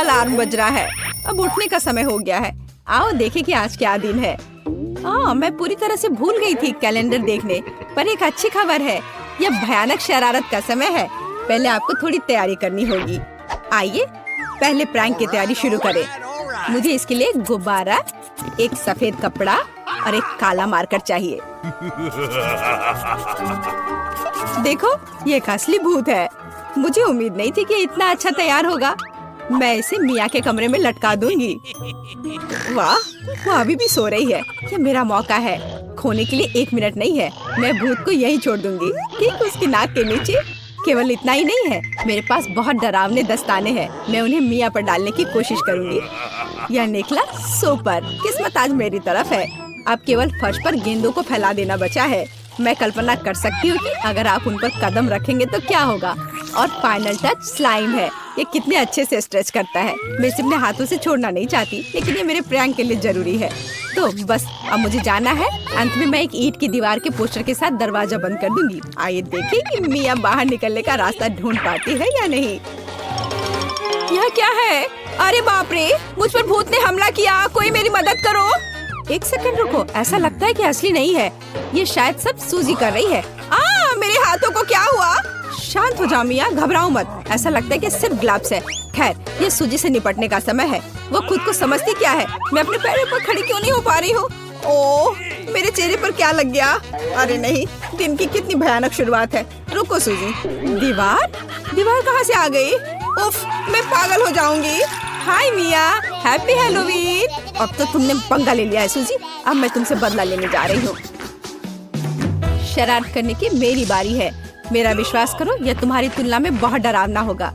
Alarm बज रहा है। अब उठने का समय हो गया है। आओ देखें कि आज क्या दिन है। मैं पूरी तरह से भूल गई थी कैलेंडर देखने, पर एक अच्छी खबर है। यह भयानक शरारत का समय है। पहले आपको थोड़ी तैयारी करनी होगी। आइए पहले प्रैंक की तैयारी शुरू करें। मुझे इसके लिए गुब्बारा, एक सफेद कपड़ा और एक काला मार्कर चाहिए। देखो, ये एक असली भूत है। मुझे उम्मीद नहीं थी कि इतना अच्छा तैयार होगा। मैं इसे मिया के कमरे में लटका दूंगी। वाह, वो अभी भी सो रही है। ये मेरा मौका है। खोने के लिए 1 मिनट नहीं है। मैं भूत को यहीं छोड़ दूंगी, ठीक उसकी नाक के नीचे। केवल इतना ही नहीं है, मेरे पास बहुत डरावने दस्ताने हैं। मैं उन्हें मिया पर डालने की कोशिश करूंगी। यह निकला सुपर। किस्मत आज मेरी तरफ है। अब केवल फर्श पर गेंदों को फैला देना बचा है। मैं कल्पना कर सकती हूँ कि अगर आप उन पर कदम रखेंगे तो क्या होगा। और फाइनल टच स्लाइम है। ये कितने अच्छे से स्ट्रेच करता है। मैं इसे अपने हाथों से छोड़ना नहीं चाहती, लेकिन ये मेरे प्रैंक के लिए जरूरी है। तो बस अब मुझे जाना है। अंत में मैं एक ईंट की दीवार के पोस्टर के साथ दरवाजा बंद कर दूंगी। आइए देखें कि मिया बाहर निकलने का रास्ता ढूंढ पाती है या नहीं। यह क्या है? अरे बाप रे, मुझ पर भूत ने हमला किया। कोई मेरी मदद करो। 1 सेकंड रुको, ऐसा लगता है कि असली नहीं है। ये शायद सब सूजी कर रही है। मेरे हाथों को क्या हुआ? शांत हो जाओ मिया, घबराओ मत। ऐसा लगता है कि सिर्फ ग्लव्स है। खैर, ये सूजी से निपटने का समय है। वो खुद को समझती क्या है? मैं अपने पैरों पर खड़ी क्यों नहीं हो पा रही हूँ? ओह, मेरे चेहरे पर क्या लग गया? अरे नहीं, दिन की कितनी भयानक शुरुआत है। रुको सूजी। दीवार कहाँ से आ गई? उफ, मैं पागल हो जाऊंगी। हाय मिया, हैप्पी हैलोवीन। अब तो तुमने पंगा ले लिया है सूजी। अब मैं तुमसे बदला लेने जा रही हूँ। शरारत करने की मेरी बारी है। मेरा विश्वास करो, यह तुम्हारी तुलना में बहुत डरावना होगा।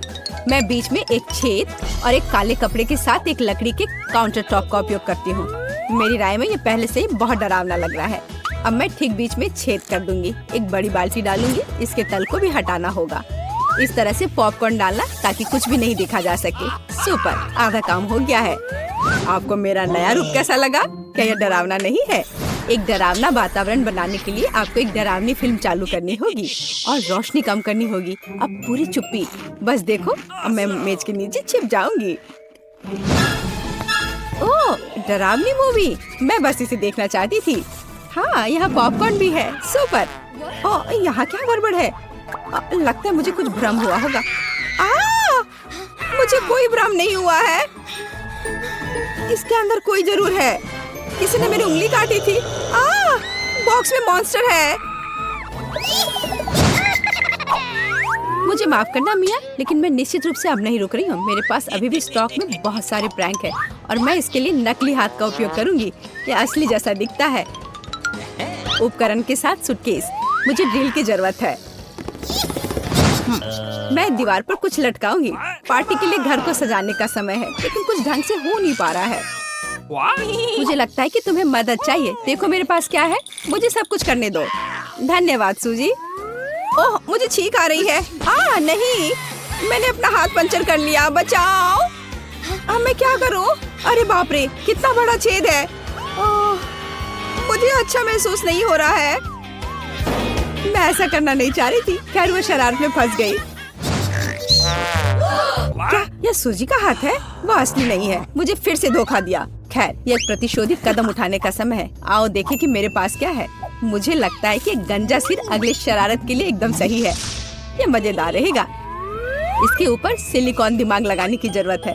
मैं बीच में एक छेद और एक काले कपड़े के साथ एक लकड़ी के काउंटर टॉप का उपयोग करती हूँ। मेरी राय में ये पहले से ही बहुत डरावना लग रहा है। अब मैं ठीक बीच में छेद कर दूंगी। एक बड़ी बाल्टी डालूंगी। इसके तल को भी हटाना होगा। इस तरह से पॉपकॉर्न डालना ताकि कुछ भी नहीं देखा जा सके। सुपर, आधा काम हो गया है। आपको मेरा नया रूप कैसा लगा? क्या यह डरावना नहीं है? एक डरावना वातावरण बनाने के लिए आपको एक डरावनी फिल्म चालू करनी होगी और रोशनी कम करनी होगी। अब पूरी चुप्पी। बस देखो, अब मैं मेज के नीचे छिप जाऊंगी। ओह, डरावनी मूवी। मैं बस इसे देखना चाहती थी। हाँ, यहाँ पॉपकॉर्न भी है। सुपर। ओह, यहाँ क्या गड़बड़ है? लगता है मुझे कुछ भ्रम हुआ होगा। मुझे कोई भ्रम नहीं हुआ है। इसके अंदर कोई जरूर है। किसी ने मेरी उंगली काटी थी। बॉक्स में मॉन्स्टर है। मुझे माफ करना मिया, लेकिन मैं निश्चित रूप से अब नहीं रुक रही हूँ। मेरे पास अभी भी स्टॉक में बहुत सारे प्रैंक है और मैं इसके लिए नकली हाथ का उपयोग करूंगी। ये असली जैसा दिखता है। उपकरण के साथ सूटकेस। मुझे ड्रिल की जरूरत है। मैं दीवार पर कुछ लटकाऊंगी। पार्टी के लिए घर को सजाने का समय है, लेकिन कुछ ढंग से हो नहीं पा रहा है। मुझे लगता है कि तुम्हें मदद चाहिए। देखो मेरे पास क्या है। मुझे सब कुछ करने दो। धन्यवाद सूजी। ओह, मुझे छींक आ रही है। नहीं, मैंने अपना हाथ पंचर कर लिया। बचाओ। अब मैं क्या करूं? अरे बाप रे, कितना बड़ा छेद है। मुझे अच्छा महसूस नहीं हो रहा है। मैं ऐसा करना नहीं चाह रही थी। खैर, वो शरारत में फंस गई। क्या यह सूजी का हाथ है? वो असली नहीं है। मुझे फिर से धोखा दिया। खैर, यह एक प्रतिशोधित कदम उठाने का समय है। आओ देखें कि मेरे पास क्या है। मुझे लगता है कि गंजा सिर अगले शरारत के लिए एकदम सही है। ये मजेदार रहेगा। इसके ऊपर सिलिकॉन दिमाग लगाने की जरूरत है।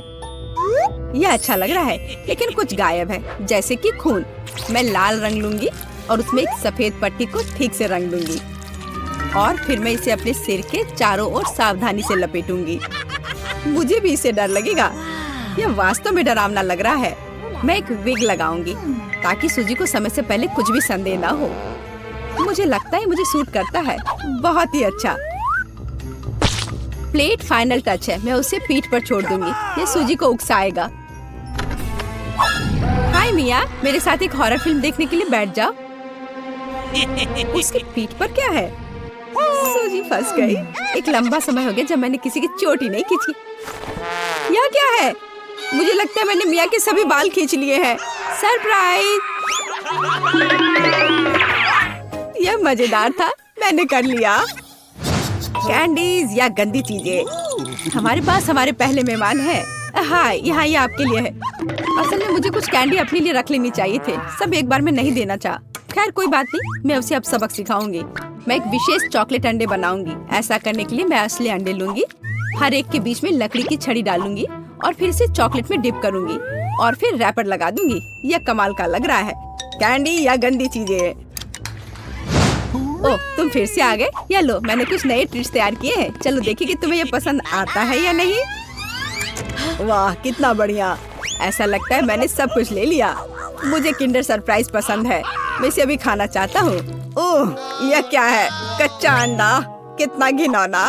यह अच्छा लग रहा है, लेकिन कुछ गायब है, जैसे कि खून। मैं लाल रंग लूंगी और उसमें एक सफेद पट्टी को ठीक से रंग दूंगी और फिर मैं इसे अपने सिर के चारों ओर सावधानी से लपेटूंगी। मुझे भी इससे डर लगेगा। यह वास्तव में डरावना लग रहा है। मैं एक विग लगाऊंगी ताकि सूजी को समय से पहले कुछ भी संदेह ना हो। मुझे लगता है मुझे सूट करता है। बहुत ही अच्छा। प्लेट फाइनल टच है। मैं उसे पीठ पर छोड़ दूंगी। ये सूजी को उकसाएगा। हाय मिया, मेरे साथ एक हॉरर फिल्म देखने के लिए बैठ जाओ। उसकी पीठ पर क्या है? सूजी फंस गई। एक लंबा समय हो गया जब मैंने किसी की चोटी नहीं खींची। यह क्या है? मुझे लगता है मैंने मिया के सभी बाल खींच लिए हैं। सरप्राइज! यह मजेदार था। मैंने कर लिया। कैंडीज या गंदी चीजें। हमारे पास हमारे पहले मेहमान हैं। हाँ, यहाँ ये आपके लिए है। असल में मुझे कुछ कैंडी अपने लिए रख लेनी चाहिए थे, सब एक बार में नहीं देना चाहा। खैर कोई बात नहीं, मैं उसे अब सबक सिखाऊंगी। मैं एक विशेष चॉकलेट अंडे बनाऊंगी। ऐसा करने के लिए मैं असली अंडे लूंगी, हर एक के बीच में लकड़ी की छड़ी डालूंगी और फिर इसे चॉकलेट में डिप करूंगी और फिर रैपर लगा दूंगी। यह कमाल का लग रहा है। कैंडी या गंदी चीजें। ओह, तुम फिर से आ गए। या लो, मैंने कुछ नए ट्रिक्स तैयार किए हैं। चलो देखिए कि तुम्हें ये पसंद आता है या नहीं। वाह, कितना बढ़िया। ऐसा लगता है मैंने सब कुछ ले लिया। मुझे किंडर सरप्राइज पसंद है, मैं इसे अभी खाना चाहता हूँ। ओह, यह क्या है? कच्चा अंडा, कितना घिनौना।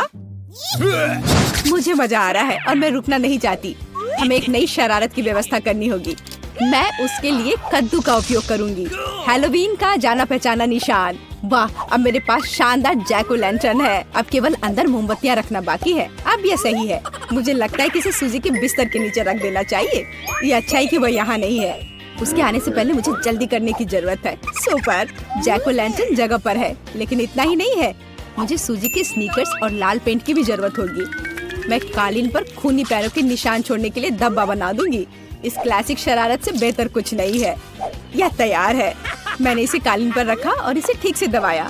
मुझे मजा आ रहा है और मैं रुकना नहीं चाहती। हमें एक नई शरारत की व्यवस्था करनी होगी। मैं उसके लिए कद्दू का उपयोग करूंगी, हैलोवीन का जाना पहचाना निशान। वाह, अब मेरे पास शानदार जैक ओ लैंटर्न है। अब केवल अंदर मोमबत्तियां रखना बाकी है। अब यह सही है। मुझे लगता है कि इसे सूजी के बिस्तर के नीचे रख देना चाहिए। ये अच्छा है कि वह यहाँ नहीं है। उसके आने से पहले मुझे जल्दी करने की जरूरत है। सुपर, जैक ओ लैंटर्न जगह पर है, लेकिन इतना ही नहीं है। मुझे सूजी के स्नीकर्स और लाल पेंट की भी जरूरत होगी। मैं कालीन पर खूनी पैरों के निशान छोड़ने के लिए धब्बा बना दूंगी। इस क्लासिक शरारत से बेहतर कुछ नहीं है। यह तैयार है। मैंने इसे कालीन पर रखा और इसे ठीक से दबाया।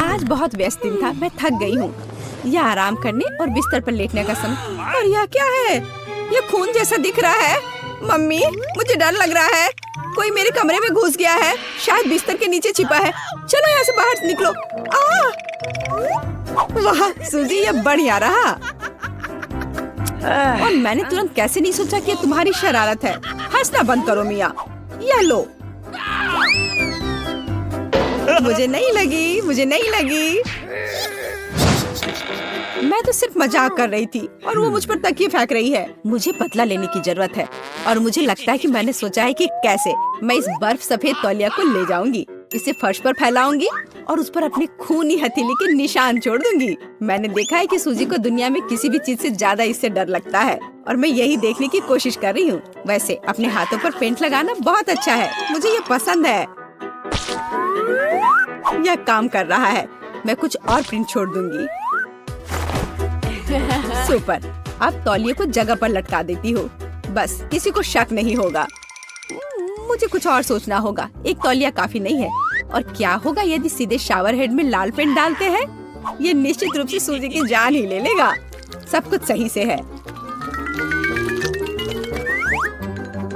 आज बहुत व्यस्त दिन था, मैं थक गई हूँ। यह आराम करने और बिस्तर पर लेटने का समय। और यह क्या है? यह खून जैसा दिख रहा है। मम्मी, मुझे डर लग रहा है। कोई मेरे कमरे में घुस गया है, शायद बिस्तर के नीचे छिपा है। चलो यहाँ से बाहर निकलो। वाह सूजी, यह बढ़िया रहा। और मैंने तुरंत कैसे नहीं सोचा कि ये तुम्हारी शरारत है। हंसना बंद करो मिया। यह लो। मुझे नहीं लगी, मुझे नहीं लगी। मैं तो सिर्फ मजाक कर रही थी और वो मुझ पर तकिए फेंक रही है। मुझे बदला लेने की जरूरत है और मुझे लगता है कि मैंने सोचा है कि कैसे मैं इस बर्फ सफेद तौलिया को ले जाऊंगी, इसे फर्श पर फैलाऊंगी और उस पर अपने खूनी हथेली के निशान छोड़ दूंगी। मैंने देखा है कि सूजी को दुनिया में किसी भी चीज से ज्यादा इससे डर लगता है और मैं यही देखने की कोशिश कर रही हूँ। वैसे अपने हाथों पर पेंट लगाना बहुत अच्छा है, मुझे ये पसंद है। यह काम कर रहा है। मैं कुछ और प्रिंट छोड़ दूंगी। सुपर, अब तौलिए को जगह पर लटका देती हूँ, बस किसी को शक नहीं होगा। मुझे कुछ और सोचना होगा। एक तौलिया काफी नहीं है। और क्या होगा यदि सीधे शावर हेड में लाल पेंट डालते हैं? ये निश्चित रूप से सूजी की जान ही ले लेगा। सब कुछ सही से है।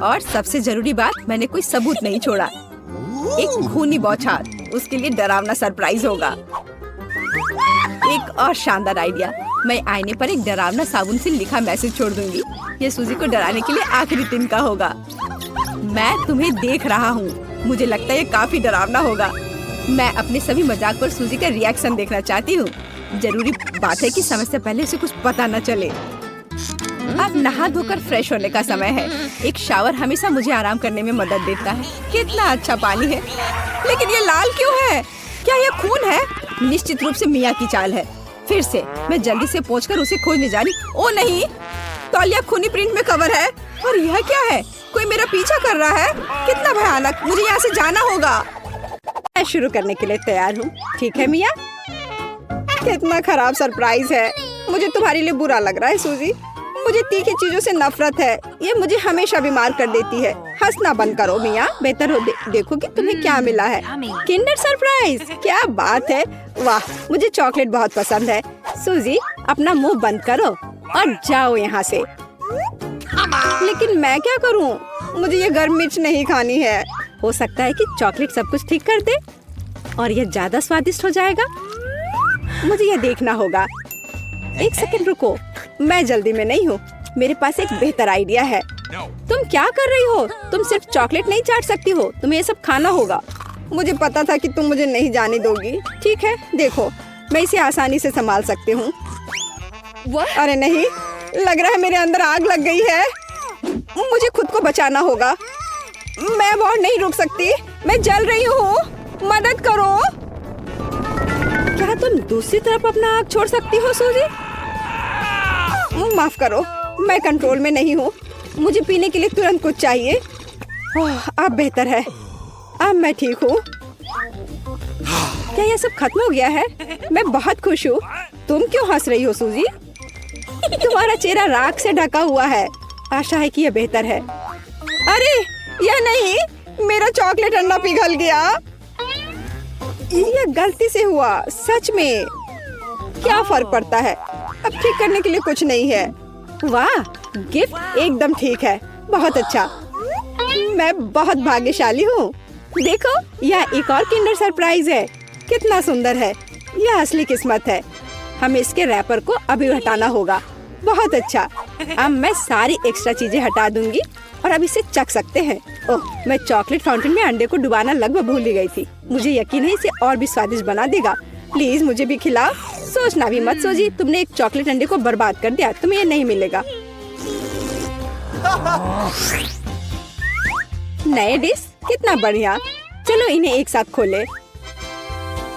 और सबसे जरूरी बात, मैंने कोई सबूत नहीं छोड़ा। एक खूनी बौछार, उसके लिए डरावना सरप्राइज होगा। एक और शानदार आइडिया, मैं आईने पर एक डरावना साबुन से लिखा मैसेज छोड़ दूंगी। ये सूजी को डराने के लिए आखिरी दिन का होगा। मैं तुम्हें देख रहा हूँ। मुझे लगता है ये काफी डरावना होगा। मैं अपने सभी मजाक पर सूजी का रिएक्शन देखना चाहती हूँ। जरूरी बात है कि समय से पहले उसे कुछ पता न चले। अब नहा धोकर फ्रेश होने का समय है। एक शावर हमेशा मुझे आराम करने में मदद देता है। कितना अच्छा पानी है, लेकिन ये लाल क्यों है? क्या ये खून है? निश्चित रूप से मिया की चाल है। फिर से मैं जल्दी से पहुंचकर उसे खोजने जा रही। ओ नहीं, तौलिया खूनी प्रिंट में कवर है। और यह क्या है? कोई मेरा पीछा कर रहा है। कितना भयानक, मुझे यहाँ से जाना होगा। मैं शुरू करने के लिए तैयार हूँ। ठीक है मिया? कितना खराब सरप्राइज है। मुझे तुम्हारे लिए बुरा लग रहा है सूजी। मुझे तीखी चीजों से नफरत है। ये मुझे हमेशा बीमार कर देती है। हंसना बंद करो मिया। बेहतर हो देखो कि तुम्हें क्या मिला है। किंडर सरप्राइज, क्या बात है। वाह, मुझे चॉकलेट बहुत पसंद है। सूजी, अपना मुंह बंद करो और जाओ यहाँ से। लेकिन मैं क्या करूँ? मुझे ये गर्म मिर्च नहीं खानी है। हो सकता है कि चॉकलेट सब कुछ ठीक कर दे और यह ज्यादा स्वादिष्ट हो जाएगा। मुझे यह देखना होगा। एक सेकंड रुको, मैं जल्दी में नहीं हूँ। मेरे पास एक बेहतर आइडिया है। तुम क्या कर रही हो? तुम सिर्फ चॉकलेट नहीं चाट सकती हो, तुम्हें ये सब खाना होगा। मुझे पता था कि तुम मुझे नहीं जाने दोगी। ठीक है, देखो, मैं इसे आसानी से संभाल सकती हूँ। अरे नहीं, लग रहा है मेरे अंदर आग लग गई है। मुझे खुद को बचाना होगा। मैं और नहीं रुक सकती। मैं जल रही हूँ, मदद करो। क्या तुम दूसरी तरफ अपना आग छोड़ सकती हो सूजी? माफ करो, मैं कंट्रोल में नहीं हूँ। मुझे पीने के लिए तुरंत कुछ चाहिए। अब बेहतर है, अब मैं ठीक हूँ। क्या यह सब खत्म हो गया है? मैं बहुत खुश हूँ। तुम क्यों हंस रही हो सूजी? तुम्हारा चेहरा राख से ढका हुआ है। आशा है कि यह बेहतर है। अरे यह नहीं, मेरा चॉकलेट अंडा पिघल गया। यह गलती से हुआ, सच में। क्या फर्क पड़ता है, अब ठीक करने के लिए कुछ नहीं है। वाह, गिफ्ट एकदम ठीक है, बहुत अच्छा। मैं बहुत भाग्यशाली हूँ। देखो, यह एक और किंडर सरप्राइज है। कितना सुंदर है। यह असली किस्मत है। हमें इसके रैपर को अभी हटाना होगा। बहुत अच्छा। अब मैं सारी एक्स्ट्रा चीजें हटा दूंगी और अब इसे चख सकते हैं। ओह, मैं चॉकलेट फाउंटेन में अंडे को डुबाना लगभग भूल ही गई थी। मुझे यकीन है इसे और भी स्वादिष्ट बना देगा। प्लीज मुझे भी खिलाओ। सोचना भी मत सोची, तुमने एक चॉकलेट अंडे को बर्बाद कर दिया। तुम्हें ये नहीं मिलेगा। नए डिश कितना बढ़िया। चलो इन्हें एक साथ खोले।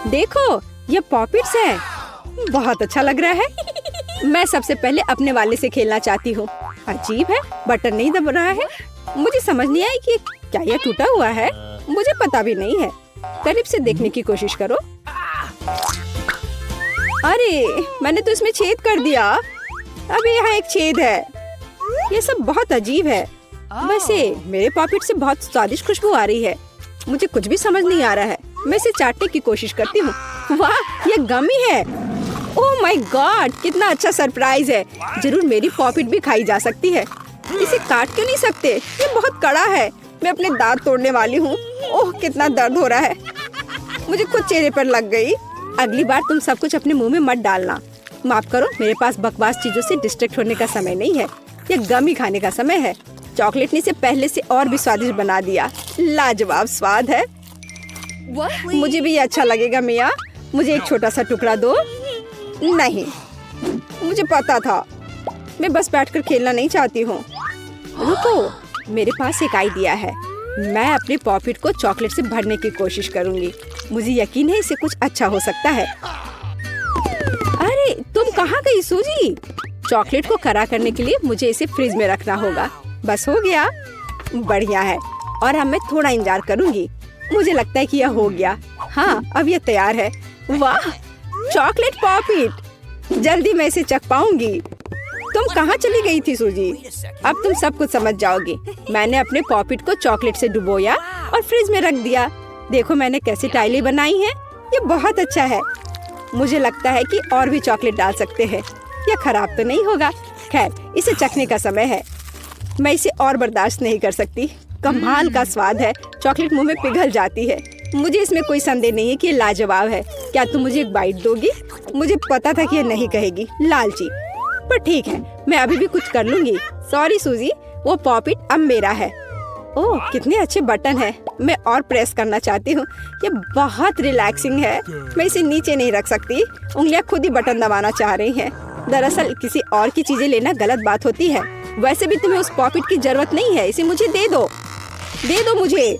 देखो, ये पॉपिट्स है। बहुत अच्छा लग रहा है। मैं सबसे पहले अपने वाले से खेलना चाहती हूँ। अजीब है, बटन नहीं दब रहा है। मुझे समझ नहीं आई कि क्या यह टूटा हुआ है। मुझे पता भी नहीं है। करीब से देखने की कोशिश करो। अरे, मैंने तो इसमें छेद कर दिया। अभी यहाँ एक छेद है। ये सब बहुत अजीब है। वैसे मेरे पॉपिट से बहुत स्वादिष्ट खुशबू आ रही है। मुझे कुछ भी समझ नहीं आ रहा है। मैं इसे चाटने की कोशिश करती हूँ। वाह, ये गमी है। ओह माय गॉड, कितना अच्छा सरप्राइज है। जरूर मेरी पॉपिट भी खाई जा सकती है। इसे काट क्यों नहीं सकते? ये बहुत कड़ा है। मैं अपने दांत तोड़ने वाली हूँ। ओह, कितना दर्द हो रहा है। मुझे खुद चेहरे पर लग गई। अगली बार तुम सब कुछ अपने मुंह में मत डालना। माफ करो, मेरे पास बकवास चीजों से डिस्ट्रैक्ट होने का समय नहीं है। ये गमी खाने का समय है। चॉकलेट ने इसे पहले से और भी स्वादिष्ट बना दिया। लाजवाब स्वाद है। मुझे भी ये अच्छा लगेगा मिया। मुझे एक छोटा सा टुकड़ा दो। नहीं, मुझे पता था। मैं बस बैठकर खेलना नहीं चाहती हूँ। रुको, मेरे पास एक आइडिया है। मैं अपने पॉपिट को चॉकलेट से भरने की कोशिश करूँगी। मुझे यकीन है इसे कुछ अच्छा हो सकता है। अरे, तुम कहाँ गई सूजी? चॉकलेट को कड़ा करने के लिए मुझे इसे फ्रिज में रखना होगा। बस हो गया। बढ़िया है। और अब मैं थोड़ा इंतजार करूँगी। मुझे लगता है कि यह हो गया। हाँ, अब यह तैयार है। वाह, चॉकलेट पॉपिट। जल्दी मैं इसे चख पाऊंगी। तुम कहाँ चली गई थी सूजी? अब तुम सब कुछ समझ जाओगी। मैंने अपने पॉपिट को चॉकलेट से डुबोया और फ्रिज में रख दिया। देखो मैंने कैसी टाइलें बनाई हैं। ये बहुत अच्छा है। मुझे लगता है कि और भी चॉकलेट डाल सकते हैं। यह खराब तो नहीं होगा। खैर, इसे चखने का समय है। मैं इसे और बर्दाश्त नहीं कर सकती। कमाल का स्वाद है। चॉकलेट मुंह में पिघल जाती है। मुझे इसमें कोई संदेह नहीं है कि ये लाजवाब है। क्या तुम मुझे एक बाइट दोगी? मुझे पता था कि ये नहीं कहेगी, लालची। पर ठीक है, मैं अभी भी कुछ कर लूंगी। सॉरी सूजी, वो पॉपिट अब मेरा है। ओह, कितने अच्छे बटन है। मैं और प्रेस करना चाहती हूँ। ये बहुत रिलैक्सिंग है। मैं इसे नीचे नहीं रख सकती। उंगलियां खुद ही बटन दबाना चाह रही हैं। दरअसल किसी और की चीजें लेना गलत बात होती है। वैसे भी तुम्हें उस पॉपिट की जरूरत नहीं है। इसे मुझे दे दो। दे दो मुझे।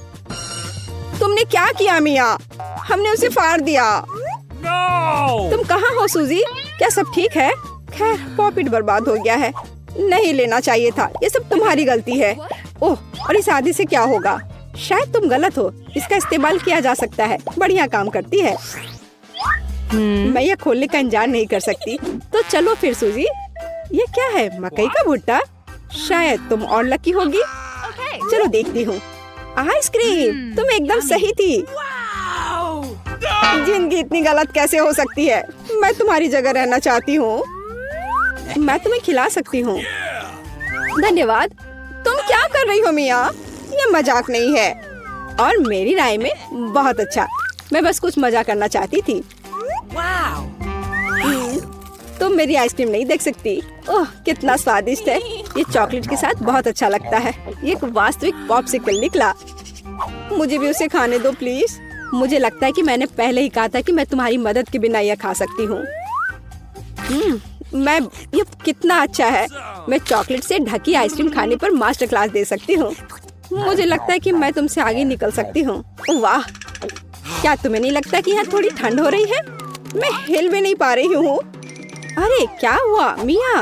तुमने क्या किया मिया? हमने उसे फाड़ दिया। No! तुम कहाँ हो सूजी? क्या सब ठीक है? खैर, पॉपिट बर्बाद हो गया है। नहीं लेना चाहिए था। ये सब तुम्हारी गलती है। ओह, और इस आदि से क्या होगा? शायद तुम गलत हो। इसका इस्तेमाल किया जा सकता है। बढ़िया काम करती है। मैं यह खोलने का इंतजार नहीं कर सकती। तो चलो फिर सूजी। ये क्या है? मकई का भुट्टा? शायद तुम और लकी होगी। चलो देखती हूँ। आइसक्रीम, तुम एकदम सही थी। जिंदगी इतनी गलत कैसे हो सकती है? मैं तुम्हारी जगह रहना चाहती हूँ। मैं तुम्हें खिला सकती हूँ। धन्यवाद। तुम क्या कर रही हो मिया? ये मजाक नहीं है। और मेरी राय में बहुत अच्छा। मैं बस कुछ मजा करना चाहती थी। तुम मेरी आइसक्रीम नहीं देख सकती। ओह, कितना स्वादिष्ट है। ये चॉकलेट के साथ बहुत अच्छा लगता है। ये एक वास्तविक पॉप्सिकल निकला। मुझे भी उसे खाने दो प्लीज। मुझे लगता है कि मैंने पहले ही कहा था कि मैं तुम्हारी मदद के बिना यह खा सकती हूँ। ये कितना अच्छा है। मैं चॉकलेट से ढकी आइसक्रीम खाने पर मास्टर क्लास दे सकती हूँ। मुझे लगता है कि मैं तुमसे आगे निकल सकती हूँ। वाह, क्या तुम्हें नहीं लगता कि यहाँ थोड़ी ठंड हो रही है? मैं हिल भी नहीं पा रही हूँ। अरे क्या हुआ मिया?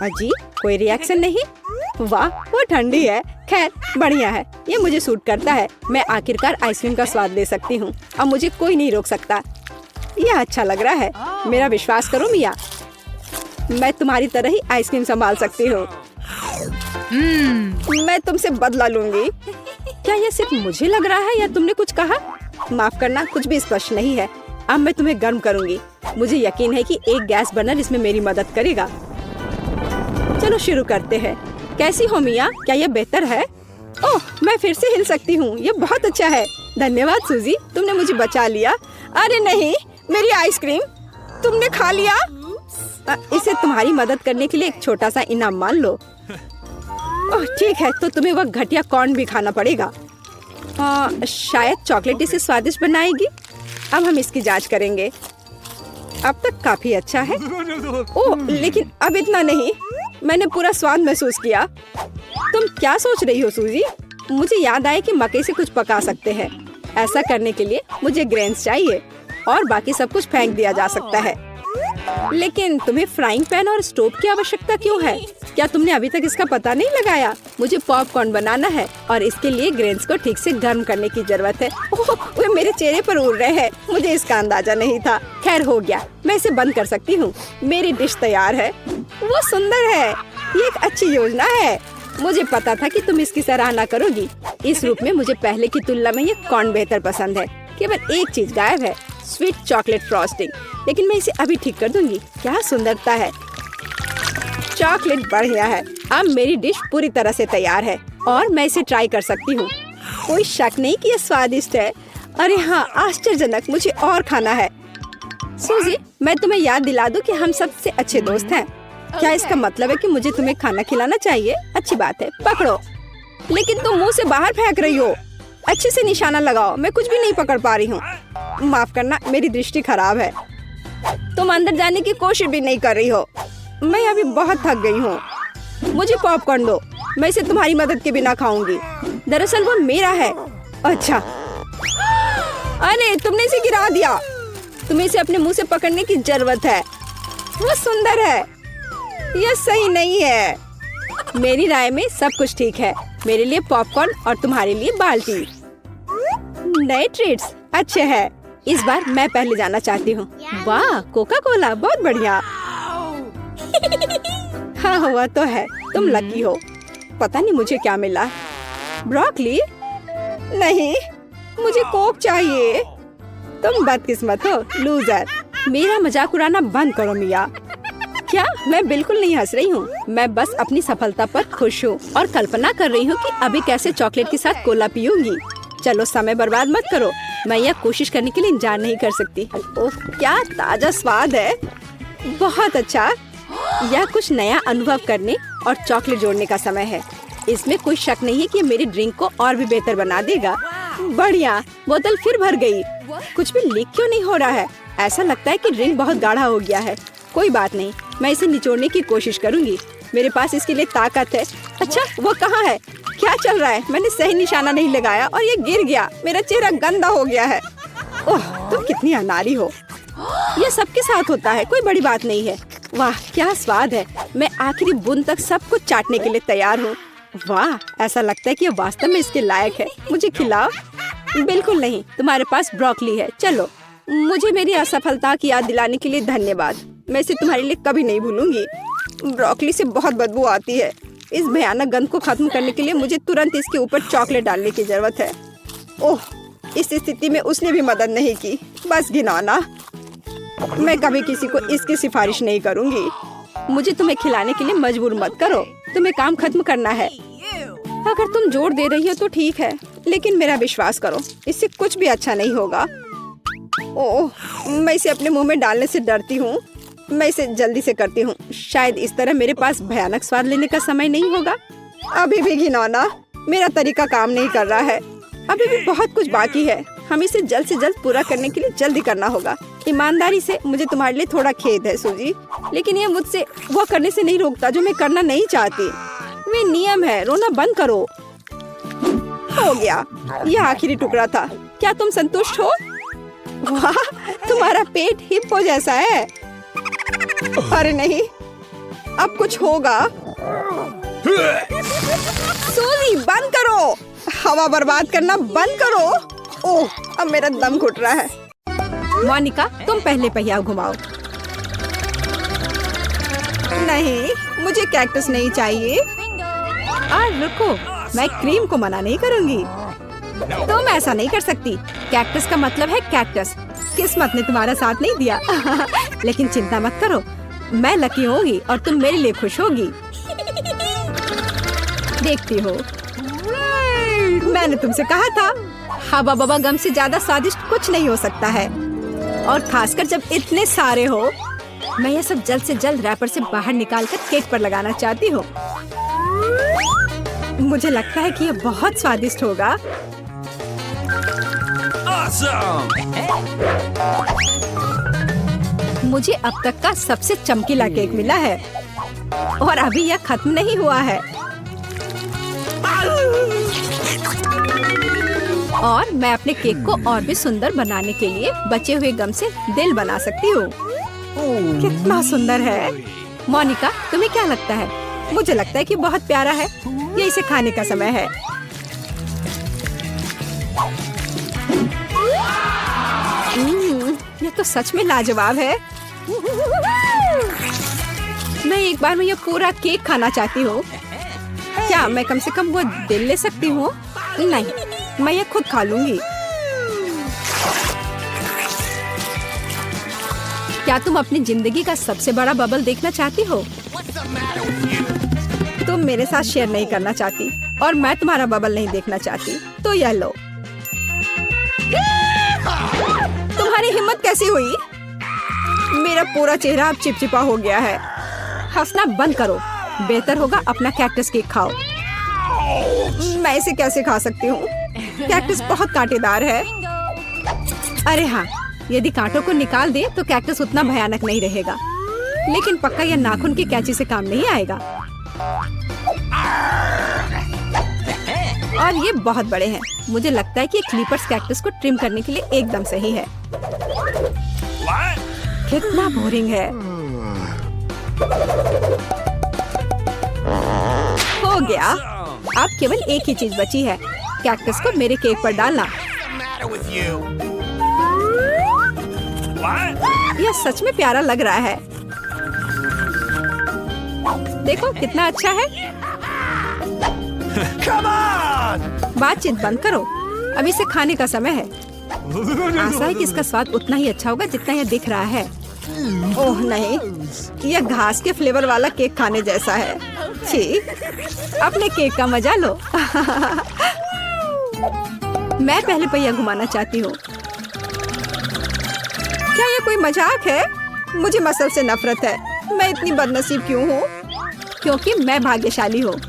अजी, कोई रिएक्शन नहीं? वाह, वो ठंडी है। खैर, बढ़िया है। ये मुझे सूट करता है। मैं आखिरकार आइसक्रीम का स्वाद ले सकती हूँ। अब मुझे कोई नहीं रोक सकता। यह अच्छा लग रहा है। मेरा विश्वास करो मिया, मैं तुम्हारी तरह ही आइसक्रीम संभाल सकती हूँ। मैं तुमसे बदला लूंगी। क्या यह सिर्फ मुझे लग रहा है या तुमने कुछ कहा? माफ करना, कुछ भी स्पष्ट नहीं है। अब मैं तुम्हें गर्म करूंगी। मुझे यकीन है कि एक गैस बर्नर इसमें मेरी मदद करेगा। चलो शुरू करते हैं। कैसी हो मिया? क्या यह बेहतर है? ओह, मैं फिर से हिल सकती हूँ। यह बहुत अच्छा है। धन्यवाद सूजी, तुमने मुझे बचा लिया। अरे नहीं, मेरी आइसक्रीम तुमने खा लिया। इसे तुम्हारी मदद करने के लिए एक छोटा सा इनाम मान लो। ओह ठीक है, तो तुम्हें वह घटिया कॉर्न भी खाना पड़ेगा। शायद चॉकलेट इसे स्वादिष्ट बनाएगी। अब हम इसकी जांच करेंगे। अब तक काफी अच्छा है। ओह लेकिन अब इतना नहीं, मैंने पूरा स्वाद महसूस किया। तुम क्या सोच रही हो सूजी? मुझे याद आया कि मकई से कुछ पका सकते हैं। ऐसा करने के लिए मुझे ग्रेन्स चाहिए और बाकी सब कुछ फेंक दिया जा सकता है। लेकिन तुम्हें फ्राइंग पैन और स्टोव की आवश्यकता क्यों है? क्या तुमने अभी तक इसका पता नहीं लगाया? मुझे पॉपकॉर्न बनाना है और इसके लिए ग्रेन्स को ठीक से गर्म करने की जरूरत है। ओह, वे मेरे चेहरे पर उड़ रहे हैं। मुझे इसका अंदाजा नहीं था। खैर हो गया, मैं इसे बंद कर सकती हूँ। मेरी डिश तैयार है। वो सुंदर है। ये एक अच्छी योजना है। मुझे पता था कि तुम इसकी सराहना करोगी। इस रूप में मुझे पहले की तुलना में ये कॉर्न बेहतर पसंद है। केवल एक चीज गायब है, स्वीट चॉकलेट फ्रॉस्टिंग। लेकिन मैं इसे अभी ठीक कर दूंगी। क्या सुंदरता है। चॉकलेट बढ़िया है। अब मेरी डिश पूरी तरह से तैयार है और मैं इसे ट्राई कर सकती हूँ। कोई शक नहीं कि यह स्वादिष्ट है। अरे हाँ, आश्चर्यजनक। मुझे और खाना है। सूजी, मैं तुम्हें याद दिला दूं कि हम सबसे अच्छे दोस्त हैं। क्या इसका मतलब है कि मुझे तुम्हें खाना खिलाना चाहिए? अच्छी बात है, पकड़ो। लेकिन तुम मुंह से बाहर फेंक रही हो। अच्छे से निशाना लगाओ। मैं कुछ भी नहीं पकड़ पा रही हूँ। माफ करना, मेरी दृष्टि खराब है। तुम अंदर जाने की कोशिश भी नहीं कर रही हो। मैं अभी बहुत थक गई हूँ। मुझे पॉपकॉर्न दो। मैं इसे तुम्हारी मदद के बिना खाऊंगी। दरअसल वो मेरा है। अच्छा, अरे तुमने इसे गिरा दिया। तुम्हें इसे अपने मुंह से पकड़ने की जरूरत है। वो सुंदर है। यह सही नहीं है। मेरी राय में सब कुछ ठीक है। मेरे लिए पॉपकॉर्न और तुम्हारे लिए बाल्टी। नए ट्रीट्स अच्छे हैं। इस बार मैं पहले जाना चाहती हूँ। वाह, कोका कोला, बहुत बढ़िया। हाँ हुआ तो है। तुम लकी हो। पता नहीं मुझे क्या मिला। ब्रोकली? नहीं, मुझे कोक चाहिए। तुम बदकिस्मत हो, लूजर। मेरा मजाक उड़ाना बंद करो मिया। क्या? मैं बिल्कुल नहीं हंस रही हूँ। मैं बस अपनी सफलता पर खुश हूँ और कल्पना कर रही हूँ कि अभी कैसे चॉकलेट के साथ कोला पीऊंगी। चलो समय बर्बाद मत करो। मैं यह कोशिश करने के लिए इंतजार नहीं कर सकती। ओह, क्या ताजा स्वाद है। बहुत अच्छा। यह कुछ नया अनुभव करने और चॉकलेट जोड़ने का समय है। इसमें कोई शक नहीं है कि मेरी ड्रिंक को और भी बेहतर बना देगा। बढ़िया। बोतल फिर भर गई। कुछ भी लीक क्यों नहीं हो रहा है? ऐसा लगता है कि ड्रिंक बहुत गाढ़ा हो गया है। कोई बात नहीं, मैं इसे निचोड़ने की कोशिश करूंगी। मेरे पास इसके लिए ताकत है। अच्छा, वो कहाँ है? क्या चल रहा है? मैंने सही निशाना नहीं लगाया और ये गिर गया। मेरा चेहरा गंदा हो गया है। ओह, तुम कितनी अनाड़ी हो। यह सबके साथ होता है, कोई बड़ी बात नहीं है। वाह, क्या स्वाद है। मैं आखिरी बूंद तक सब कुछ चाटने के लिए तैयार हूँ। वाह, ऐसा लगता है कि ये वास्तव में इसके लायक है। मुझे खिलाओ। बिल्कुल नहीं, तुम्हारे पास ब्रोकली है। चलो। मुझे मेरी असफलता की याद दिलाने के लिए धन्यवाद। मैं इसे तुम्हारे लिए कभी नहीं भूलूंगी। ब्रोकली से बहुत बदबू आती है। इस भयानक गंध को खत्म करने के लिए मुझे तुरंत इसके ऊपर चॉकलेट डालने की जरूरत है। ओह, इस स्थिति में उसने भी मदद नहीं की। बस घिनौना। मैं कभी किसी को इसकी सिफारिश नहीं करूंगी। मुझे तुम्हें खिलाने के लिए मजबूर मत करो। तुम्हें काम खत्म करना है। अगर तुम जोर दे रही हो तो ठीक है, लेकिन मेरा विश्वास करो, इससे कुछ भी अच्छा नहीं होगा। ओह, मैं इसे अपने मुंह में डालने से डरती हूँ। मैं इसे जल्दी से करती हूँ। शायद इस तरह मेरे पास भयानक स्वाद लेने का समय नहीं होगा। अभी भी घिनौना। मेरा तरीका काम नहीं कर रहा है। अभी भी बहुत कुछ बाकी है। हम इसे जल्द से जल्द पूरा करने के लिए जल्दी करना होगा। ईमानदारी से मुझे तुम्हारे लिए थोड़ा खेद है सूजी, लेकिन ये मुझसे वो करने से नहीं रोकता जो मैं करना नहीं चाहती। वे नियम है। रोना बंद करो। हो गया। यह आखिरी टुकड़ा था। क्या तुम संतुष्ट हो? वाह, तुम्हारा पेट हिप्पो जैसा है। अरे नहीं, अब कुछ होगा। सूजी, बंद करो। हवा बर्बाद करना बंद करो। ओह, अब मेरा दम घुट रहा है। मोनिका, तुम पहले पहिया घुमाओ। नहीं, मुझे कैक्टस नहीं चाहिए। रुको, मैं क्रीम को मना नहीं करूंगी। तुम ऐसा नहीं कर सकती। कैक्टस का मतलब है कैक्टस। किस्मत ने तुम्हारा साथ नहीं दिया। लेकिन चिंता मत करो, मैं लकी होगी और तुम मेरे लिए खुश होगी। देखती हो, मैंने तुमसे कहा था, हवा बबा गम से ज्यादा स्वादिष्ट कुछ नहीं हो सकता है। और खासकर जब इतने सारे हो। मैं ये सब जल्द से जल्द रैपर से बाहर निकालकर केक पर लगाना चाहती हूँ। मुझे लगता है कि ये बहुत स्वादिष्ट होगा। Awesome! मुझे अब तक का सबसे चमकीला केक मिला है और अभी यह खत्म नहीं हुआ है। और मैं अपने केक को और भी सुंदर बनाने के लिए बचे हुए गम से दिल बना सकती हूँ। कितना सुंदर है। मोनिका, तुम्हें क्या लगता है? मुझे लगता है कि बहुत प्यारा है। ये इसे खाने का समय है। ये तो सच में लाजवाब है। मैं एक बार में यह पूरा केक खाना चाहती हूँ। क्या मैं कम से कम वो दिल ले सकती हूँ? नहीं, मैं ये खुद खा लूंगी। क्या तुम अपनी जिंदगी का सबसे बड़ा बबल देखना चाहती हो? तुम मेरे साथ शेयर नहीं करना चाहती और मैं तुम्हारा बबल नहीं देखना चाहती, तो यह लो। तुम्हारी हिम्मत कैसी हुई? मेरा पूरा चेहरा अब चिपचिपा हो गया है। हंसना बंद करो। बेहतर होगा अपना कैक्टस केक खाओ। मैं इसे कैसे खा सकती हूँ? कैक्टस बहुत कांटेदार है। अरे हाँ, यदि कांटों को निकाल दे तो कैक्टस उतना भयानक नहीं रहेगा। लेकिन पक्का यह नाखून की कैंची से काम नहीं आएगा। और ये बहुत बड़े हैं। मुझे लगता है कि क्लिपर्स कैक्टस को ट्रिम करने के लिए एकदम सही है। कितना बोरिंग है। हो गया। अब केवल एक ही चीज बची है, कैक्टस को मेरे केक पर डालना। यह सच में प्यारा लग रहा है। देखो कितना अच्छा है। बातचीत बंद करो, अब इसे खाने का समय है। आशा है कि इसका स्वाद उतना ही अच्छा होगा जितना यह दिख रहा है। ओह नहीं, यह घास के फ्लेवर वाला केक खाने जैसा है। छी, अपने केक का मजा लो। मैं पहले पहिया घुमाना चाहती हूँ। क्या ये कोई मजाक है? मुझे मसल से नफरत है। मैं इतनी बदनसीब क्यों हूँ? क्योंकि मैं भाग्यशाली हूँ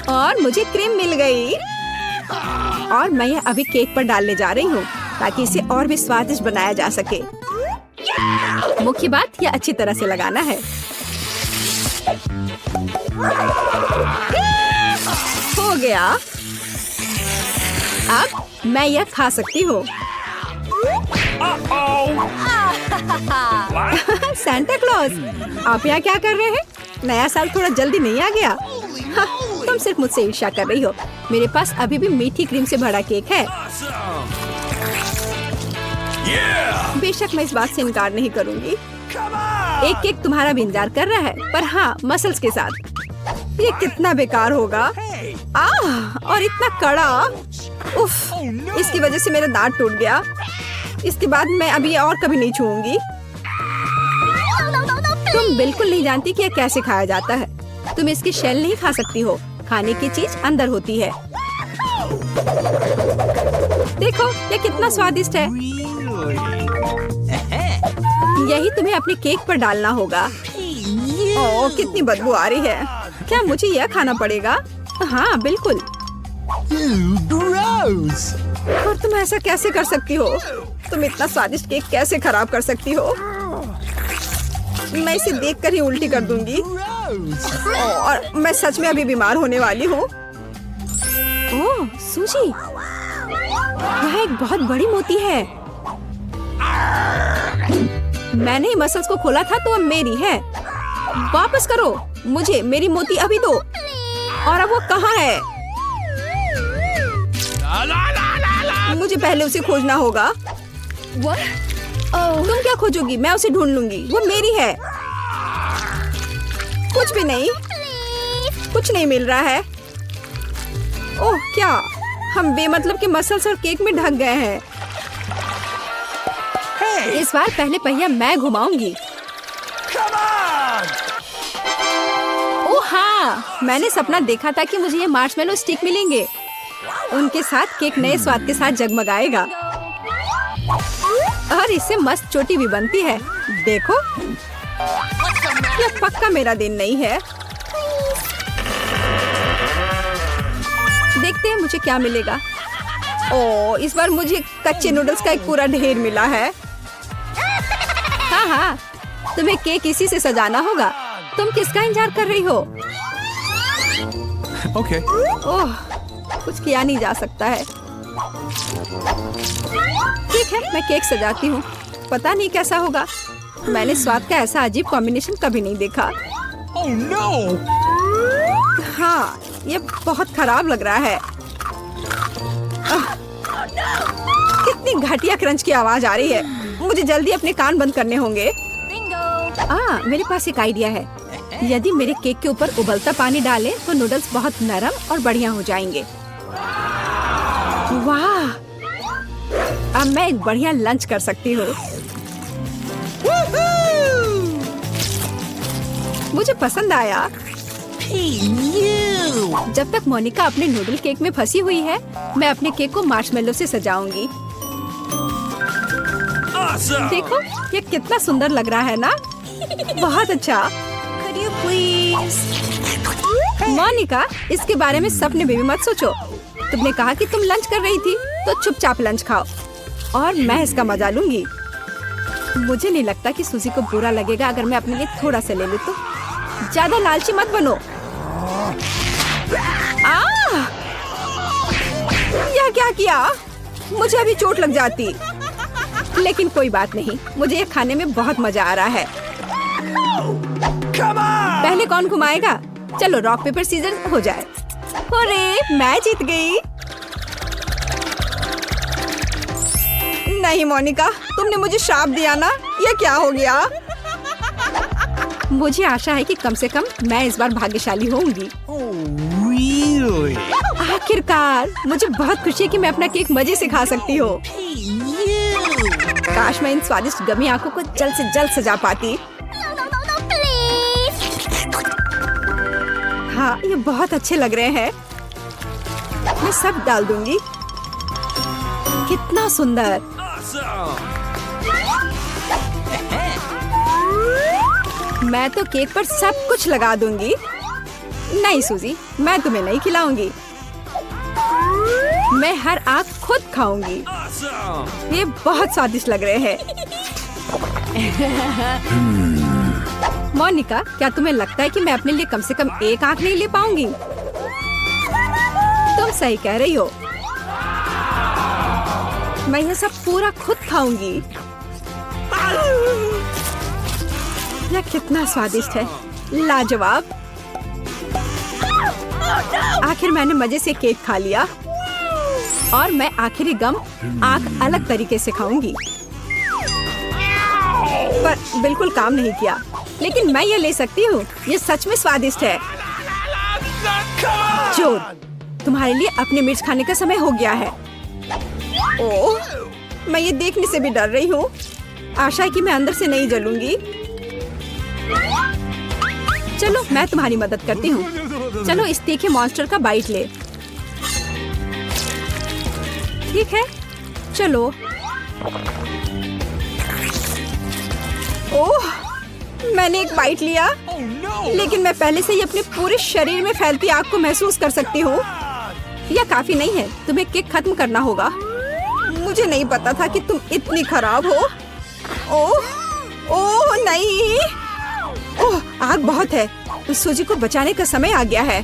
और मुझे क्रीम मिल गई। और मैं यह अभी केक पर डालने जा रही हूँ ताकि इसे और भी स्वादिष्ट बनाया जा सके। मुख्य बात यह अच्छी तरह से लगाना है। हो गया। अब मैं यह खा सकती हूँ। सांता क्लॉज, आप यहाँ क्या कर रहे हैं? नया साल थोड़ा जल्दी नहीं आ गया? हाँ, तुम सिर्फ मुझसे ईर्ष्या कर रही हो। मेरे पास अभी भी मीठी क्रीम से भरा केक है। बेशक मैं इस बात से इनकार नहीं करूंगी। एक केक तुम्हारा भी इंतजार कर रहा है, पर हाँ, मसल्स के साथ। ये कितना बेकार होगा। और इतना कड़ा। उफ, इसकी वजह से मेरा दांत टूट गया। इसके बाद मैं अभी और कभी नहीं छूऊंगी। तुम बिल्कुल नहीं जानती कि यह कैसे खाया जाता है। तुम इसकी शेल नहीं खा सकती हो। खाने की चीज अंदर होती है। देखो ये कितना स्वादिष्ट है। यही तुम्हें अपने केक पर डालना होगा। ओह, कितनी बदबू आ रही है। क्या मुझे यह खाना पड़ेगा? हाँ बिल्कुल। और तुम ऐसा कैसे कर सकती हो? तुम इतना स्वादिष्ट केक कैसे खराब कर सकती हो? मैं इसे देखकर ही उल्टी कर दूंगी। और मैं सच में अभी बीमार होने वाली हूँ। ओह सूजी, यह एक बहुत बड़ी मोती है। मैंने ही मसल्स को खोला था तो अब मेरी है। वापस करो मुझे मेरी मोती अभी दो। और अब वो कहाँ है? मुझे पहले उसे खोजना होगा। तुम क्या खोजोगी? मैं उसे ढूंढ लूंगी, वो मेरी है। कुछ भी नहीं, कुछ नहीं मिल रहा है। ओह क्या, हम बेमतलब के मसल्स और केक में ढक गए हैं। इस बार पहले पहिया मैं घुमाऊंगी। Come on! ओह हाँ, मैंने सपना देखा था कि मुझे ये मार्शमेलो स्टिक मिलेंगे। उनके साथ केक नए स्वाद के साथ जगमगाएगा और इससे मस्त चोटी भी बनती है। देखो, यह पक्का मेरा दिन नहीं है। देखते हैं मुझे क्या मिलेगा। ओह, इस बार मुझे कच्चे नूडल्स का एक पूरा ढेर मिला है। हाँ हाँ, तुम्हें केक इसी से सजाना होगा। तुम किसका इंतजार कर रही हो? Okay. ओह, कुछ किया नहीं जा सकता है। ठीक है, मैं केक सजाती हूँ। पता नहीं कैसा होगा। मैंने स्वाद का ऐसा अजीब कॉम्बिनेशन कभी नहीं देखा। Oh no! हाँ, ये बहुत खराब लग रहा है। कितनी घटिया क्रंच की आवाज आ रही है। मुझे जल्दी अपने कान बंद करने होंगे। मेरे पास एक आइडिया है। यदि मेरे केक के ऊपर उबलता पानी डालें तो नूडल्स बहुत नरम और बढ़िया हो जाएंगे। वाह! अब मैं एक बढ़िया लंच कर सकती हूँ। मुझे पसंद आया। जब तक मोनिका अपने नूडल केक में फंसी हुई है, मैं अपने केक को मार्शमेलो से सजाऊंगी। Awesome! देखो, ये कितना सुंदर लग रहा है ना? बहुत अच्छा। मोनिका, इसके बारे में सपने में भी मत सोचो। तुमने कहा कि तुम लंच कर रही थी, तो चुपचाप लंच खाओ और मैं इसका मजा लूंगी। मुझे नहीं लगता कि सूजी को बुरा लगेगा अगर मैं अपने लिए थोड़ा सा ले लूं तो। ज्यादा लालची मत बनो। यह क्या किया? मुझे अभी चोट लग जाती। लेकिन कोई बात नहीं, मुझे ये खाने में बहुत मजा आ रहा है। Come on! पहले कौन घुमाएगा? चलो रॉक पेपर सीजर हो जाए। अरे, मैं जीत गई। नहीं मोनिका, तुमने मुझे श्राप दिया ना? ये क्या हो गया? मुझे आशा है कि कम से कम मैं इस बार भाग्यशाली होंगी। Oh really? आखिरकार, मुझे बहुत खुशी है कि मैं अपना केक मजे से खा सकती हूँ। काश मैं इन स्वादिष्ट गमी आंखों को जल्द से जल्द सजा पाती। हाँ, ये बहुत अच्छे लग रहे हैं। मैं सब डाल दूंगी। कितना सुंदर। Awesome! मैं तो केक पर सब कुछ लगा दूंगी। नहीं सूजी, मैं तुम्हें नहीं खिलाऊंगी। मैं हर आंख खुद खाऊंगी। Awesome! ये बहुत स्वादिष्ट लग रहे हैं। मोनिका, क्या तुम्हें लगता है कि मैं अपने लिए कम से कम एक आंख नहीं ले पाऊंगी? तुम सही कह रही हो। मैं यह सब पूरा खुद खाऊंगी। यह कितना स्वादिष्ट है, लाजवाब। आखिर मैंने मजे से केक खा लिया और मैं आखिरी गम आंख अलग तरीके से खाऊंगी। पर बिल्कुल काम नहीं किया। लेकिन मैं ये ले सकती हूँ। ये सच में स्वादिष्ट है। जोर, तुम्हारे लिए अपने मिर्च खाने का समय हो गया है। ओह, मैं ये देखने से भी डर रही हूँ। आशा है कि मैं अंदर से नहीं जलूंगी। चलो, मैं तुम्हारी मदद करती हूँ। चलो, इस तीखे मॉन्स्टर का बाइट ले। ठीक है, चलो। ओह, मैंने एक बाइट लिया। Oh no! लेकिन मैं पहले से ही अपने पूरे शरीर में फैलती आग को महसूस कर सकती हूँ। यह काफी नहीं है, तुम्हें केक खत्म करना होगा। मुझे नहीं पता था कि तुम इतनी खराब हो। ओह, ओह नहीं। ओह, आग बहुत है। इस सूजी को बचाने का समय आ गया है।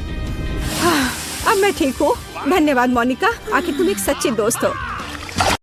अब मैं ठीक हूँ। धन्यवाद मोनिका, आखिर तुम एक सच्ची दोस्त हो।